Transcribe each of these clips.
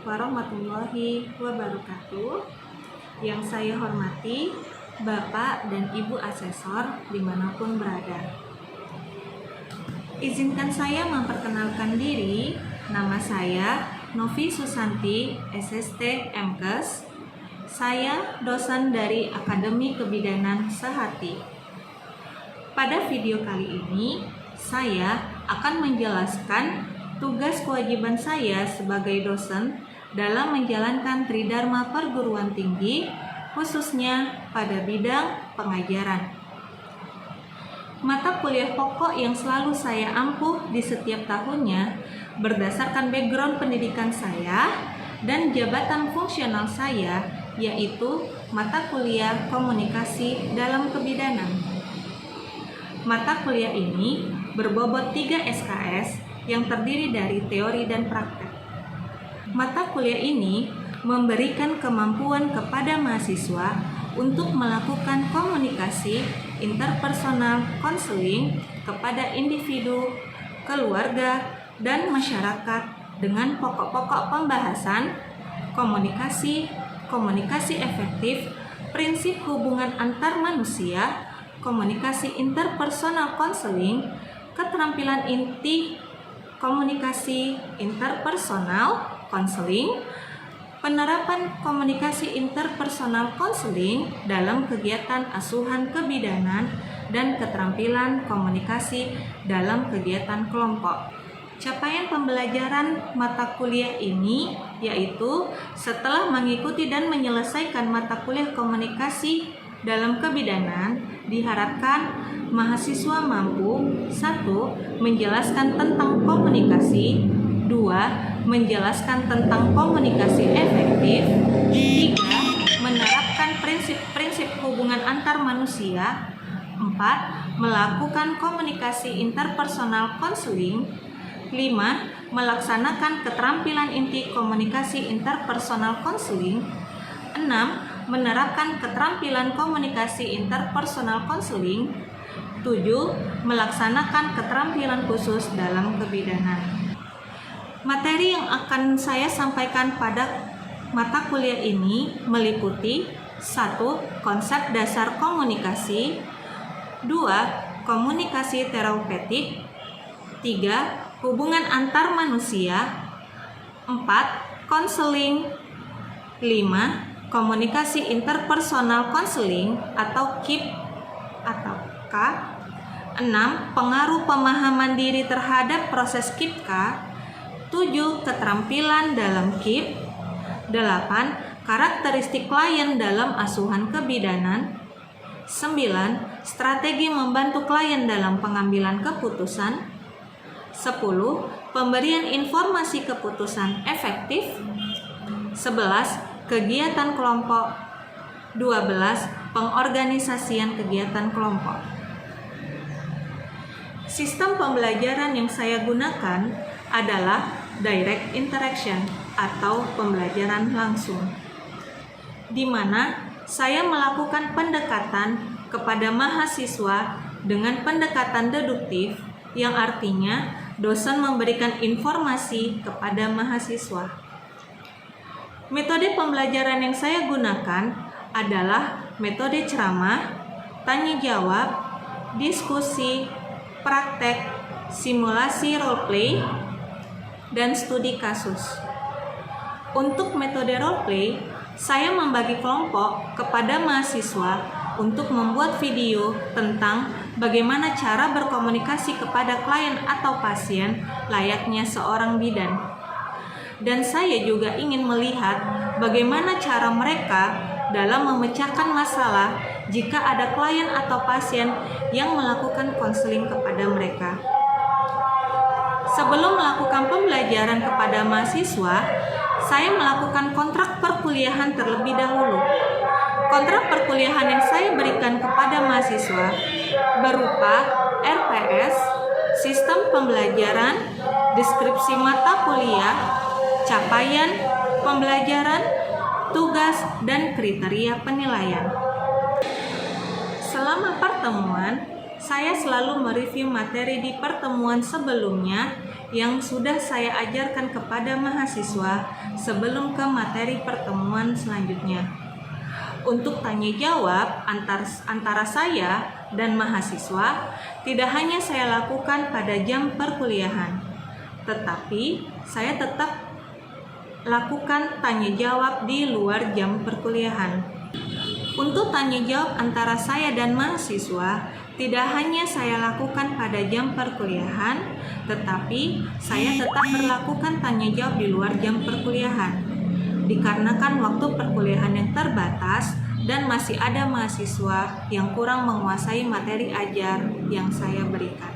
warahmatullahi wabarakatuh. Yang saya hormati Bapak dan Ibu Asesor dimanapun berada. Izinkan saya memperkenalkan diri. Nama saya Novi Susanti, SST MKes. Saya dosen dari Akademi Kebidanan Sehati. Pada video kali ini, saya akan menjelaskan tugas kewajiban saya sebagai dosen dalam menjalankan Tridharma Perguruan Tinggi, khususnya pada bidang pengajaran. Mata kuliah pokok yang selalu saya ampuh di setiap tahunnya berdasarkan background pendidikan saya dan jabatan fungsional saya, yaitu mata kuliah komunikasi dalam kebidanan. Mata kuliah ini berbobot 3 SKS yang terdiri dari teori dan praktek. Mata kuliah ini memberikan kemampuan kepada mahasiswa untuk melakukan komunikasi interpersonal konseling kepada individu, keluarga, dan masyarakat dengan pokok-pokok pembahasan komunikasi, komunikasi efektif, prinsip hubungan antar manusia, komunikasi interpersonal konseling, keterampilan inti komunikasi interpersonal konseling, penerapan komunikasi interpersonal konseling dalam kegiatan asuhan kebidanan, dan keterampilan komunikasi dalam kegiatan kelompok. Capaian pembelajaran mata kuliah ini yaitu setelah mengikuti dan menyelesaikan mata kuliah komunikasi dalam kebidanan, diharapkan mahasiswa mampu 1. Menjelaskan tentang komunikasi, 2. Menjelaskan tentang komunikasi efektif, 3. Menerapkan prinsip-prinsip hubungan antar manusia, 4. Melakukan komunikasi interpersonal konseling, 5. Melaksanakan keterampilan inti komunikasi interpersonal konseling, 6. Menerapkan keterampilan komunikasi interpersonal konseling, 7. Melaksanakan keterampilan khusus dalam kebidanan. Materi yang akan saya sampaikan pada mata kuliah ini meliputi 1. Konsep dasar komunikasi, 2. Komunikasi terapeutik, 3. Hubungan antar manusia, 4. Konseling, 5. Komunikasi interpersonal konseling atau KIP atau K, 6. Pengaruh pemahaman diri terhadap proses KIP-K, 7. Keterampilan dalam KIP, 8. Karakteristik klien dalam asuhan kebidanan, 9. Strategi membantu klien dalam pengambilan keputusan, 10. Pemberian informasi keputusan efektif, 11. Kegiatan kelompok, 12. Pengorganisasian kegiatan kelompok. Sistem pembelajaran yang saya gunakan adalah direct interaction atau pembelajaran langsung, di mana saya melakukan pendekatan kepada mahasiswa dengan pendekatan deduktif, yang artinya dosen memberikan informasi kepada mahasiswa. Metode pembelajaran yang saya gunakan adalah metode ceramah, tanya jawab, diskusi, praktek, simulasi roleplay, dan studi kasus. Untuk metode roleplay, saya membagi kelompok kepada mahasiswa untuk membuat video tentang bagaimana cara berkomunikasi kepada klien atau pasien layaknya seorang bidan. Dan saya juga ingin melihat bagaimana cara mereka dalam memecahkan masalah jika ada klien atau pasien yang melakukan konseling kepada mereka. Sebelum melakukan pembelajaran kepada mahasiswa, saya melakukan kontrak perkuliahan terlebih dahulu. Kontrak perkuliahan yang saya berikan kepada mahasiswa berupa RPS, sistem pembelajaran, deskripsi mata kuliah, capaian pembelajaran, tugas, dan kriteria penilaian. Selama pertemuan, Saya selalu mereview materi di pertemuan sebelumnya yang sudah saya ajarkan kepada mahasiswa sebelum ke materi pertemuan selanjutnya. Untuk tanya jawab antara saya dan mahasiswa tidak hanya saya lakukan pada jam perkuliahan, tetapi saya tetap lakukan tanya jawab di luar jam perkuliahan. Untuk tanya jawab antara saya dan mahasiswa tidak hanya saya lakukan pada jam perkuliahan, tetapi saya tetap melakukan tanya jawab di luar jam perkuliahan. Dikarenakan waktu perkuliahan yang terbatas dan masih ada mahasiswa yang kurang menguasai materi ajar yang saya berikan.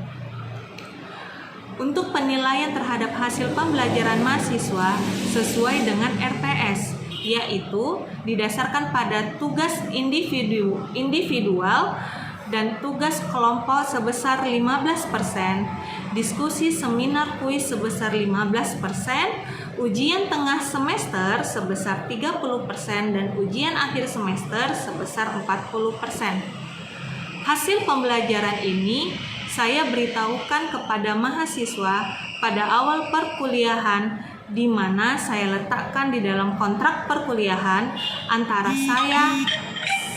Untuk penilaian terhadap hasil pembelajaran mahasiswa sesuai dengan RTS, yaitu didasarkan pada tugas individual dan tugas kelompok sebesar 15%, diskusi seminar kuis sebesar 15%, ujian tengah semester sebesar 30% dan ujian akhir semester sebesar 40%. Hasil pembelajaran ini saya beritahukan kepada mahasiswa pada awal perkuliahan, di mana saya letakkan di dalam kontrak perkuliahan antara saya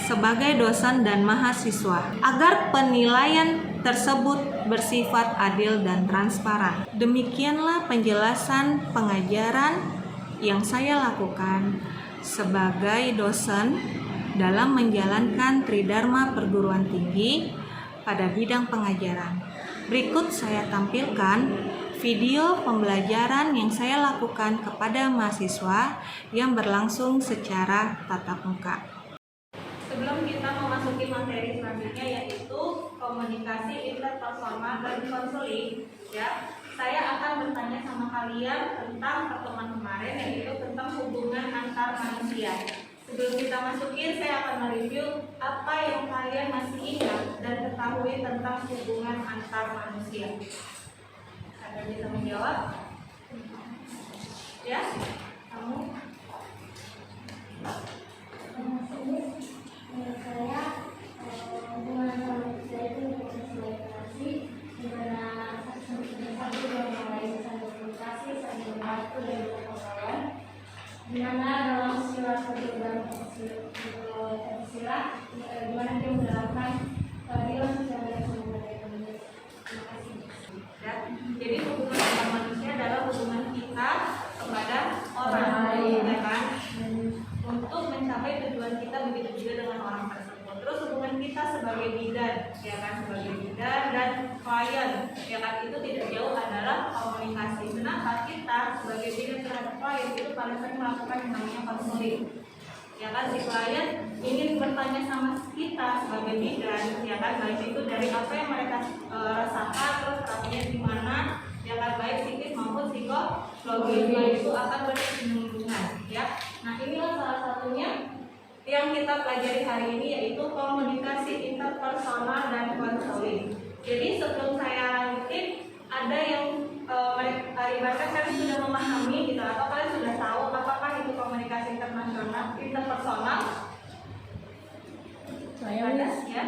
sebagai dosen dan mahasiswa agar penilaian tersebut bersifat adil dan transparan. Demikianlah penjelasan pengajaran yang saya lakukan sebagai dosen dalam menjalankan Tridharma Perguruan Tinggi pada bidang pengajaran. Berikut saya tampilkan video pembelajaran yang saya lakukan kepada mahasiswa yang berlangsung secara tatap muka. Sebelum kita memasuki materi selanjutnya, yaitu komunikasi interpersonal dan konseling, ya, saya akan bertanya sama kalian tentang pertemuan kemarin, yaitu tentang hubungan antar manusia. Sebelum kita masukin, saya akan mereview apa yang kalian masih ingat dan ketahui tentang hubungan antar manusia. Ada bisa menjawab? Ya, kamu? Menurut saya, hubungan manusia itu berkomunikasi dimana satu dengan yang lain saling berkomunikasi, saling membantu dan berkembang. Dimana dalam istilah perbedaan istilah, dimana dia menerapkan keadilan secara sumber-sumber. Terima kasih. Ya, jadi hubungan antar manusia adalah hubungan kita kepada orang lain, ya kan? Untuk mencapai tujuan kita, begitu juga dengan orang tersebut. Terus hubungan kita sebagai bidan, ya kan, sebagai bidan dan klien, ya kan, itu tidak jauh adalah komunikasi. Kenapa? Kita sebagai bidan terhadap klien itu paling sering melakukan yang namanya konseling. Ya kan, si klien ingin bertanya sama kita sebagai bidan, ya kan, baik itu dari apa yang mereka rasakan, terus terapinya di mana, ya kan, baik psikis maupun psikologis, itu akan bersinggungan, ya. Nah, inilah salah satunya yang kita pelajari hari ini, yaitu komunikasi interpersonal dan konseling. Jadi sebelum saya lanjutin, ada yang ibaratnya kalian sudah memahami gitu, atau kalian sudah tahu apakah itu komunikasi interpersonal? Saya ada, ya.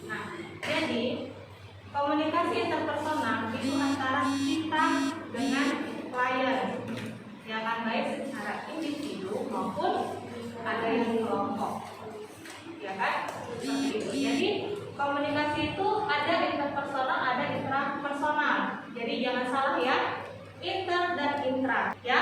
Nah, jadi komunikasi interpersonal itu antara kita dengan klien, ya kan, baik secara individu maupun ada yang kelompok, ya kan, seperti itu. Jadi komunikasi itu ada interpersonal, ada intrapersonal. Jadi jangan salah ya, inter dan intra, ya.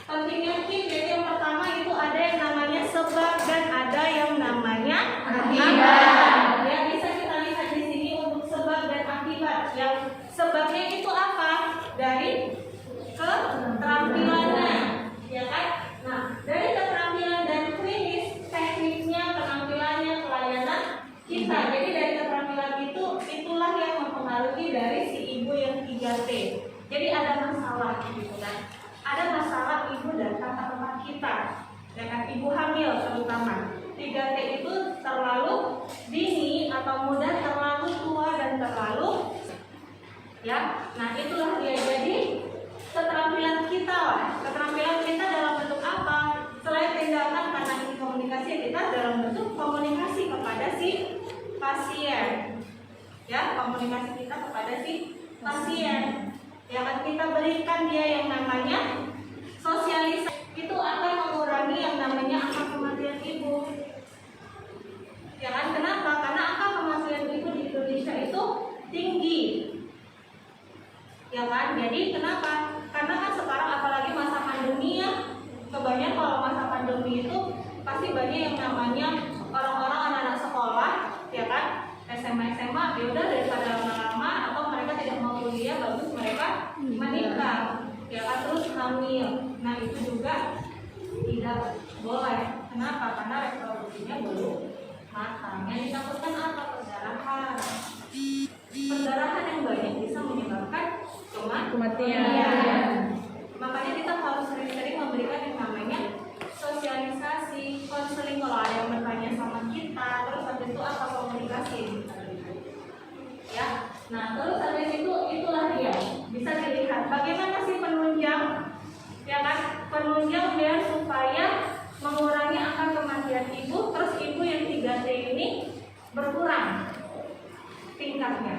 Pentingnya jadi yang pertama itu ada yang namanya sebab dan ada yang namanya akibat. Ya, bisa kita lihat di sini untuk sebab dan akibat. Yang sebabnya itu apa? Dari keterampilannya, ya kan? Nah, dari keterampilan dan klinis, tekniknya, penampilannya, pelayanan kita. Jadi dari keterampilan itu, itulah yang mempengaruhi dari si ibu yang 3T. Jadi ada masalah gitu kan. Ada masalah ibu datang ke tempat kita, ya kan, ibu hamil terutama. 3T itu terlalu dini atau muda, terlalu tua dan terlalu, ya. Nah, itulah dia. Jadi keterampilan kita lah. Keterampilan kita dalam bentuk apa? Selain tindakan, karena ini komunikasi, kita dalam bentuk komunikasi kepada si pasien. Ya, komunikasi kita kepada si pasien. Ya kan, kita berikan dia yang namanya sosialisasi. Itu akan mengurangi yang namanya angka kematian ibu. Ya kan, kenapa? Karena angka kematian ibu di Indonesia itu tinggi. Ya kan, jadi kenapa? Karena kan sekarang apalagi masa pandemi ya, kebanyakan kalau masa pandemi itu pasti banyak yang namanya orang-orang anak-anak sekolah, ya kan, SMA, ya udah daripada lama-lama atau mereka tidak mau kuliah, bagus mereka menikah, ya kan, terus hamil. Nah itu juga tidak boleh. Kenapa? Karena reproduksinya belum matang. Yang ditakutkan apa? Perdarahan. Perdarahan yang banyak bisa menyebabkan kematian. Makanya kita harus sering-sering memberikan yang namanya sosialisasi, konseling kalau ada yang bertanya sama kita. Terus habis itu apa komunikasi? Ya. Nah terus habis itu itulah dia bisa dilihat bagaimana sih penunjang, ya kan? Penunjang biar supaya mengurangi angka kematian ibu. Terus ibu yang 3T ini berkurang tingkatnya.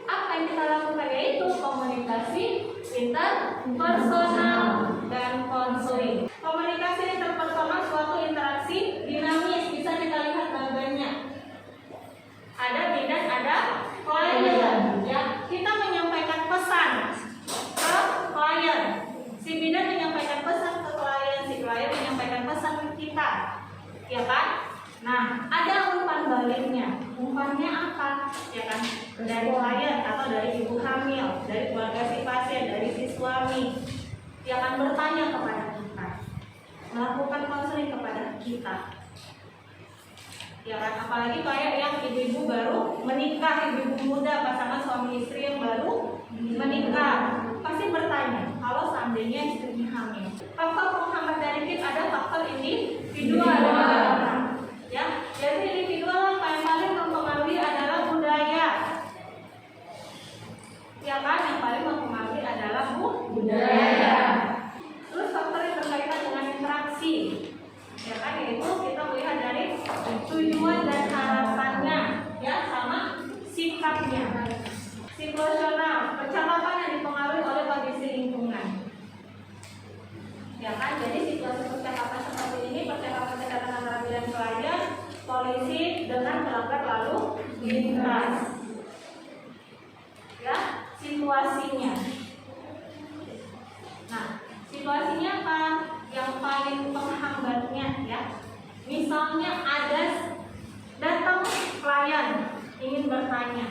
Apa yang kita lakukan? Yaitu komunikasi interpersonal dan konseling. Komunikasi interpersonal suatu interaksi dinamis, bisa kita lihat gambarnya. Ada bidan, ada klien. Ya, kita menyampaikan pesan ke klien. Si bidan menyampaikan pesan ke klien, si klien menyampaikan pesan ke kita. Ya kan? Nah, ada umpan baliknya. Umpannya apa? Ya kan? Dari klien atau dari ibu hamil, dari keluarga si pasien, dari si suami. Dia akan bertanya kepada kita, melakukan konseling kepada kita. Ya kan? Apalagi kayak yang ibu-ibu baru menikah, ibu-ibu muda, pasangan suami istri yang baru menikah, pasti bertanya kalau seandainya istrinya hamil. Faktor penghambat dari KIP ada faktor individual. Ya, jadi individual yang paling mempengaruhi adalah budaya. Ya kan, yang paling mempengaruhi adalah budaya. Terus faktor yang berkaitan dengan interaksi. Ya kan, yaitu kita melihat dari tujuan dan harapannya, ya, sama sikapnya. Situasional, percakapan yang dipengaruhi oleh kondisi lingkungan. Ya kan, jadi situasi percakapan seperti ini, percakapan kesehatan antara bidan klien, polisi dengan pelanggar lalu lintas. Ya, situasinya. Nah, situasinya apa? Yang paling penghambatnya, ya. Misalnya ada datang klien ingin bertanya,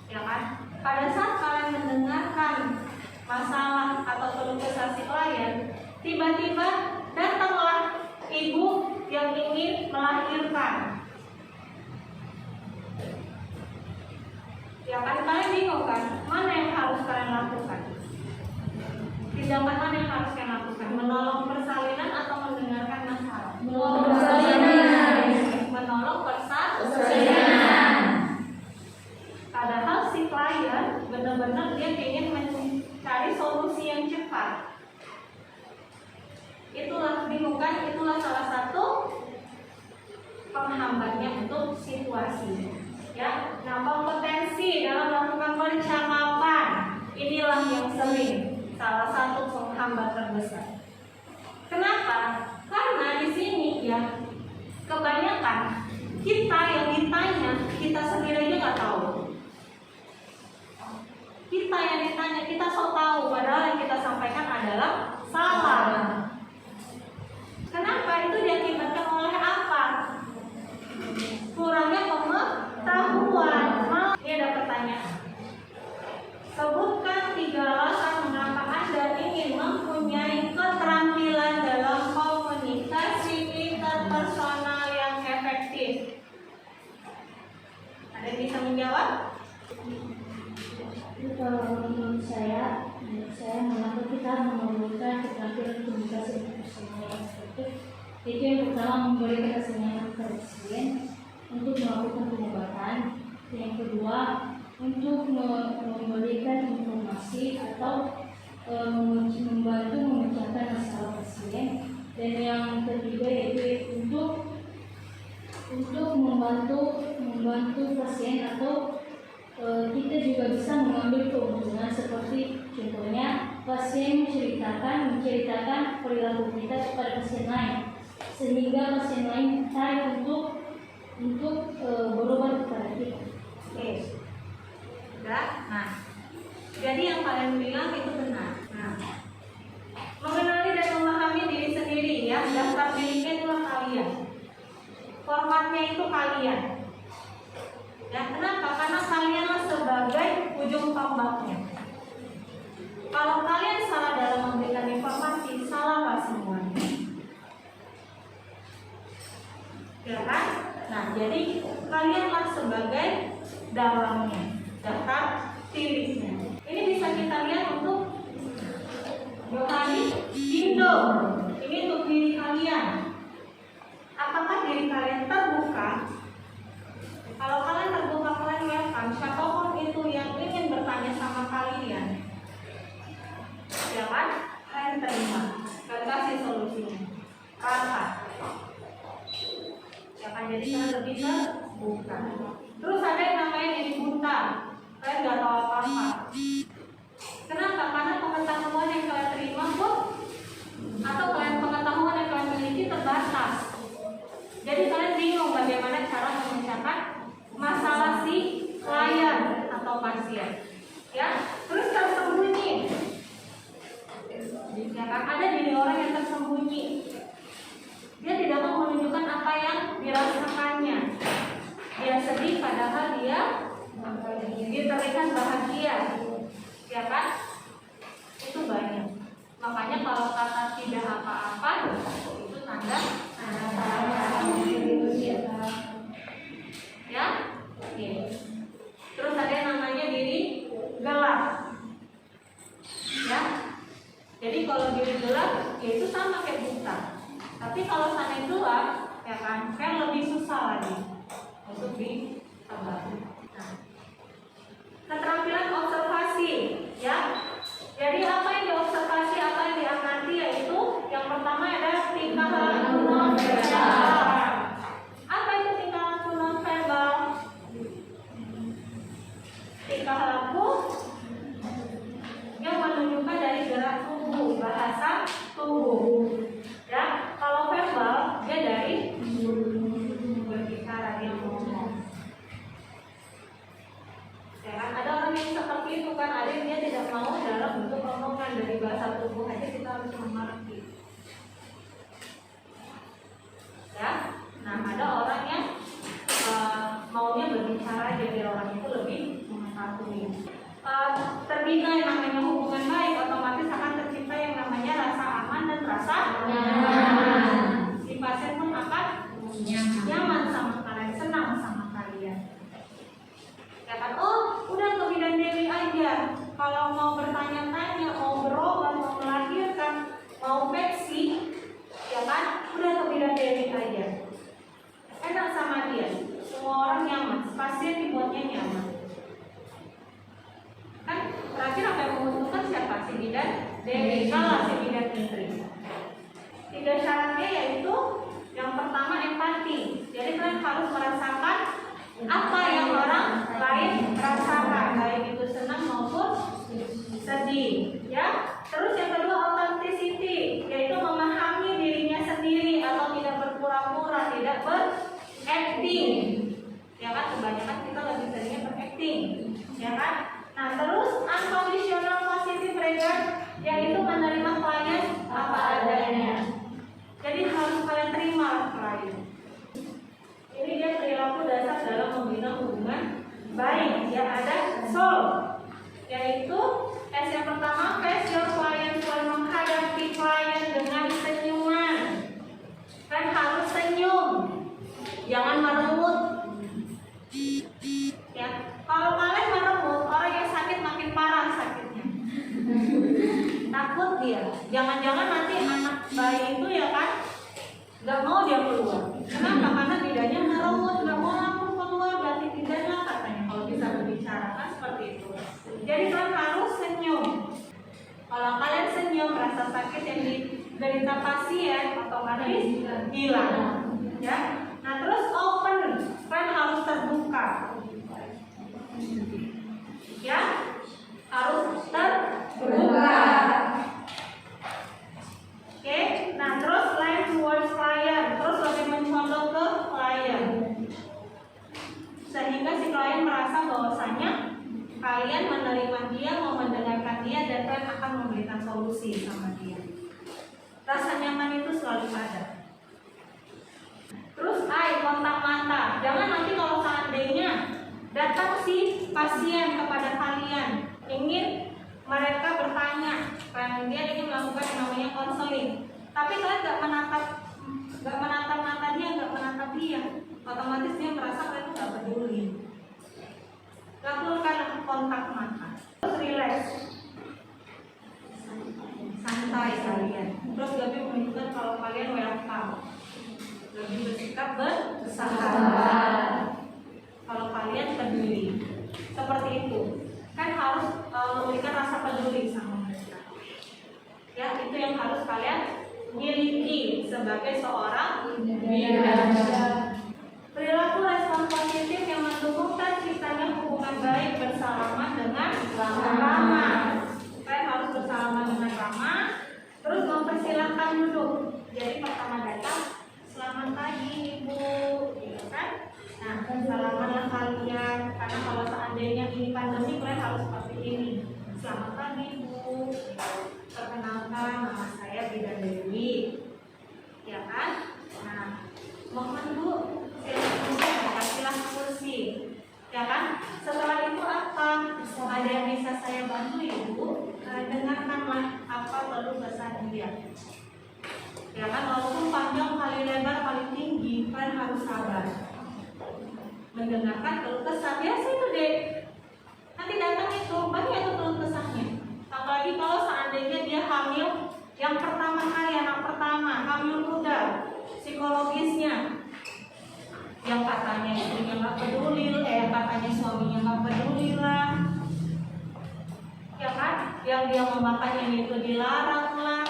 ya kan? Pada saat kalian mendengarkan masalah atau keluh kesah si klien, tiba-tiba datanglah ibu yang ingin melahirkan. Ya kan, kalian bingung kan? Mana yang harus kalian lakukan? Tindakan mana yang harus kalian lakukan? Menolong persalinan atau mendengarkan masalah? Menolong persalinan. Menolong persalinan. Padahal si klien benar-benar dia ingin mencari solusi yang cepat. Itulah bingung kan? Itulah salah satu penghambatnya untuk situasi. Ya, nah kompetensi dalam melakukan percakapan inilah yang sering salah satu penghambat terbesar. Kenapa? Karena di sini ya kebanyakan kita yang ditanya kita sendiri aja nggak tahu. Kita yang ditanya kita sok tahu, padahal yang kita sampaikan adalah salah. Kenapa? Itu diakibatkan oleh apa? Kurangnya pengetahuan. Ini ada pertanyaan. Sebutkan 3 alasan mengapa Anda ingin mempunyai keterampilan dalam komunikasi interpersonal yang efektif. Ada yang bisa menjawab? Kalau menurut saya mengapa kita memerlukan keterampilan komunikasi interpersonal yang efektif? Itu yang pertama, memberi kesenangan kepada pasien untuk melakukan pengobatan. Yang kedua, untuk memberikan informasi atau membantu memecahkan masalah pasien. Dan yang ketiga yaitu untuk membantu pasien atau kita juga bisa mengambil keuntungan, seperti contohnya pasien menceritakan perilaku kita kepada pasien lain, sehingga pasien lain tertarik untuk berobat kepada kita. Oke, udah. Nah, jadi yang kalian bilang itu benar. Nah, mengenali dan memahami diri sendiri ya, daftar miliknya itulah kalian. Formatnya itu kalian. Ya, kenapa? Karena kalianlah sebagai ujung tombaknya. Kalau kalian salah dalam memberikan informasi, salahlah semuanya. Ya kan? Nah, jadi kalianlah sebagai dalangnya, daftar tiliknya. Ini bisa kita lihat untuk Yohani Indo. Ini untuk diri kalian. Apakah diri kalian terbuka? Kalau kalian terbuka, kalian welcome siapapun itu yang ingin bertanya sama kalian. Ya kan? Kalian terima dan kasih solusinya. Rasa. Ya kan, jadi kalian lebih terbuka. Terus ada yang namanya diri buta. Kalian nggak tahu apa-apa. Kenapa? Karena pengetahuan yang kalian terima pun atau pengetahuan yang kalian miliki terbatas. Jadi kalian bingung bagaimana cara memecahkan masalah si klien atau pasien. Ya, terus tersembunyi. Ya kan, ada diri orang yang tersembunyi. Dia tidak mau menunjukkan apa yang dirasakannya. Dia sedih padahal dia terlihat bahagia. Ya kan? Itu banyak. Makanya kalau kata tidak apa-apa itu tanda ya. Oke. Terus ada yang namanya diri gelap. Ya. Jadi kalau diri gelap ya itu sama kayak buta. Tapi kalau sana gelap ya kan lebih susah lagi untuk ditebak. Nah, keterampilan observasi ya. Jadi apa yang diobservasi, apa yang diamati, yaitu yang pertama adalah tingkah laku nonverbal. Apa itu tingkah laku nonverbal? Tingkah laku yang menunjukkan dari gerak tubuh, bahasa tubuh. Ya, kalau verbal dia dari berbicara, dia ngomong. Ya kan, ada orang yang seperti itu kan, ada yang dia tidak mau dalam bentuk omongan, dari bahasa tubuh aja kita harus mengerti. Ya, nah ada orang yang maunya berbicara, jadi orang itu lebih mengetahui. Terbina yang namanya hubungan baik, otomatis akan tercipta yang namanya rasa aman dan rasa nyaman. Si pasien pun akan nyaman sama kalian, senang sama kalian. Ya kan, oh udah ke bidan Dewi aja. Kalau mau bertanya-tanya, mau berobat, mau melahirkan, mau peksi, ya kan, udah ke bidan Dewi aja. Enak sama dia, semua orang nyaman, pasien dibuatnya nyaman. Kan terakhir apa yang menguntungkan siapa? Si bidan Dewi, kalau si bidan Indri. 3 syaratnya yaitu yang pertama empati. Jadi kalian harus merasakan apa yang orang lain rasakan, baik itu senang maupun sedih. Ya. Terus yang kedua authenticity, yaitu memahami dirinya sendiri atau tidak berpura-pura, tidak berakting. Ya kan, kebanyakan kita lebih seringnya berakting. Ya kan. Nah, terus unconditional positive regard, yaitu menerima klien apa adanya. Jadi harus kalian terima klien. Ini dia perilaku dasar dalam membina hubungan baik. Ya, ada SOL, yaitu S yang pertama, face your client, menghadapi klien dengan senyuman. Kan harus senyum, jangan meremut. Ya, kalau kalian meremut, orang yang sakit makin parah sakitnya. Takut dia. Jangan-jangan nanti anak bayi itu ya kan nggak mau dia keluar. Kenapa? Karena bidanya meremut, nggak mau aku keluar, ganti bidanya katanya. Kalau bisa berbicara kan seperti itu. Jadi kalian harus senyum. Kalau kalian senyum, rasa sakit yang diderita pasien otomatis hilang. Ya. Nah, terus open, kan harus terbuka. Ya, harus terbuka. Oke, nah terus line towards client, terus lebih mencondong ke klien, sehingga si klien merasa bahwasanya kalian menerima dia, mau mendengarkan dia, dan kalian akan memberikan solusi sama dia. Rasa nyaman itu selalu ada. Terus eye, kontak mata. Jangan nanti kalau seandainya datang si pasien kepada kalian, ingin mereka bertanya, dia ingin melakukan yang namanya konseling, tapi kalian nggak menatap mata dia, nggak menatap dia, otomatis dia merasa kalian nggak peduli. Lakukan kontak mata. Terus relax, santai kalian. Terus lebih menunjukkan kalau kalian welcome, lebih bersikap bersahabat. Kalau kalian peduli, seperti itu. Kan harus memberikan rasa peduli sama mereka. Ya, itu yang harus kalian miliki sebagai seorang bidan. Perilaku respon positif yang mendukung terciptanya hubungan baik bersalaman dengan ramah. Kalian harus bersalaman dengan ramah. Terus mempersilahkan duduk. Jadi pertama datang, selamat pagi ibu, gitu kan? Nah, salamanlah kalian, karena kalau seandainya ini pandemi, kalian harus seperti ini. Selamat pagi Bu, perkenalkan nama saya Bidan Dewi, ya kan? Nah, mohon Bu, kasihlah kursi, ya kan? Setelah itu apa? Ada yang bisa saya bantu Ibu? Dengarkanlah apa lalu pesan dia. Ya kan, walaupun panjang kali lebar paling tinggi, kalian harus sabar. Mendengarkan keluh kesah biasa itu deh. Nanti datang itu banyak itu keluh kesahnya. Apalagi kalau seandainya dia hamil yang pertama kali, anak pertama, hamil muda, psikologisnya, yang katanya istrinya nggak peduli, yang katanya suaminya nggak peduli lah, ya kan? Yang dia mau makannya itu dilarang lah,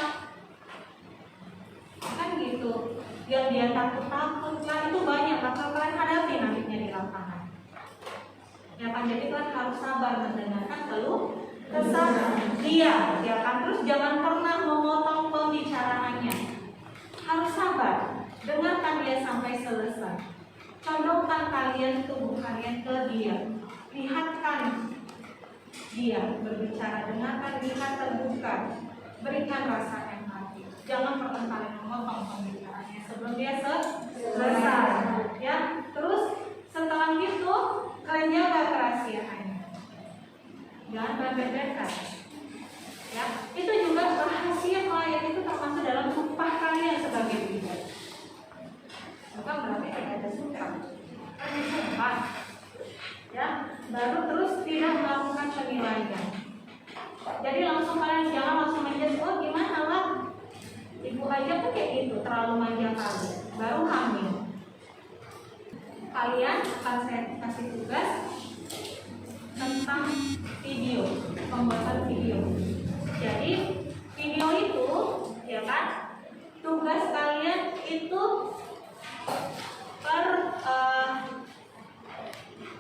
kan gitu. Yang dia takut-takut lah, itu banyak bakal kalian hadapi nantinya di lapangan. Ya kan, jadi kalian harus sabar mendengarkan keluh kesah dia, ya kan. Terus jangan pernah memotong pembicaraannya. Harus sabar, dengarkan dia sampai selesai. Condongkan kalian tubuh kalian ke dia, lihatkan dia berbicara, dengarkan, lihat, terbuka, berikan rasa empati. Jangan pernah kalian memotong pembicaraannya sebelum dia selesai. Ya, terus setelah itu kalian jaga kerahasiaannya. Jangan beda-bedakan. Ya, itu juga rahasia klien itu termasuk dalam sumpah kalian sebagai bidan. Bukan berarti tidak ada sumpah, kan sumpah. Ya, baru terus tidak melakukan penilaian. Jadi langsung kalian jangan langsung menjudge, oh gimana lah, ibu aja tuh kayak gitu, terlalu manja kali, baru hamil. Kalian akan saya kasih tugas tentang video, pembuatan video. Jadi video itu, ya kan, tugas kalian itu per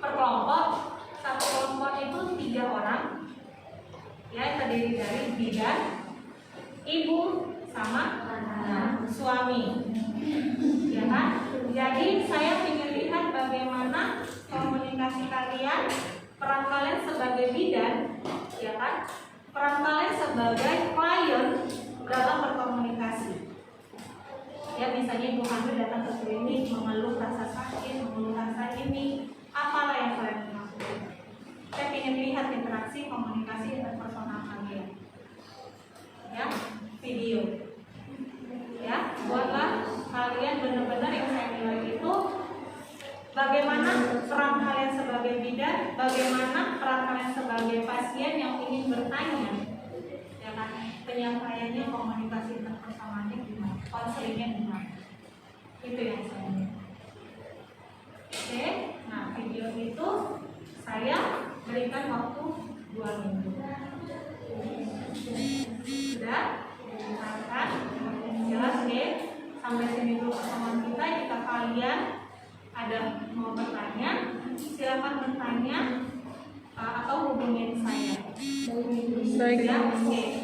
kelompok. Satu kelompok itu 3 orang, ya, terdiri dari bidan, ibu, sama suami, ya kan. Jadi saya ingin lihat bagaimana komunikasi kalian, peran kalian sebagai bidan, ya kan, peran kalian sebagai klien dalam berkomunikasi. Ya, misalnya ibu hamil datang ke klinik mengeluh rasa sakit, mengeluh rasa ini, apalah yang kalian lakukan. Saya ingin lihat interaksi, komunikasi interpersonal kalian. Ya, video. Ya, buatlah kalian benar-benar yang saya nilai itu bagaimana peran kalian sebagai bidan, bagaimana peran kalian sebagai pasien yang ingin bertanya, ya kan, penyampaiannya, komunikasi interpersonalnya gimana, konselingnya gimana, itu yang saya nilai. Oke, nah video itu saya berikan waktu 2 minggu. Sampai sini dulu pertemuan kita. Jika kalian ada mau bertanya, silakan bertanya atau hubungin saya. Baik. Ya, oke.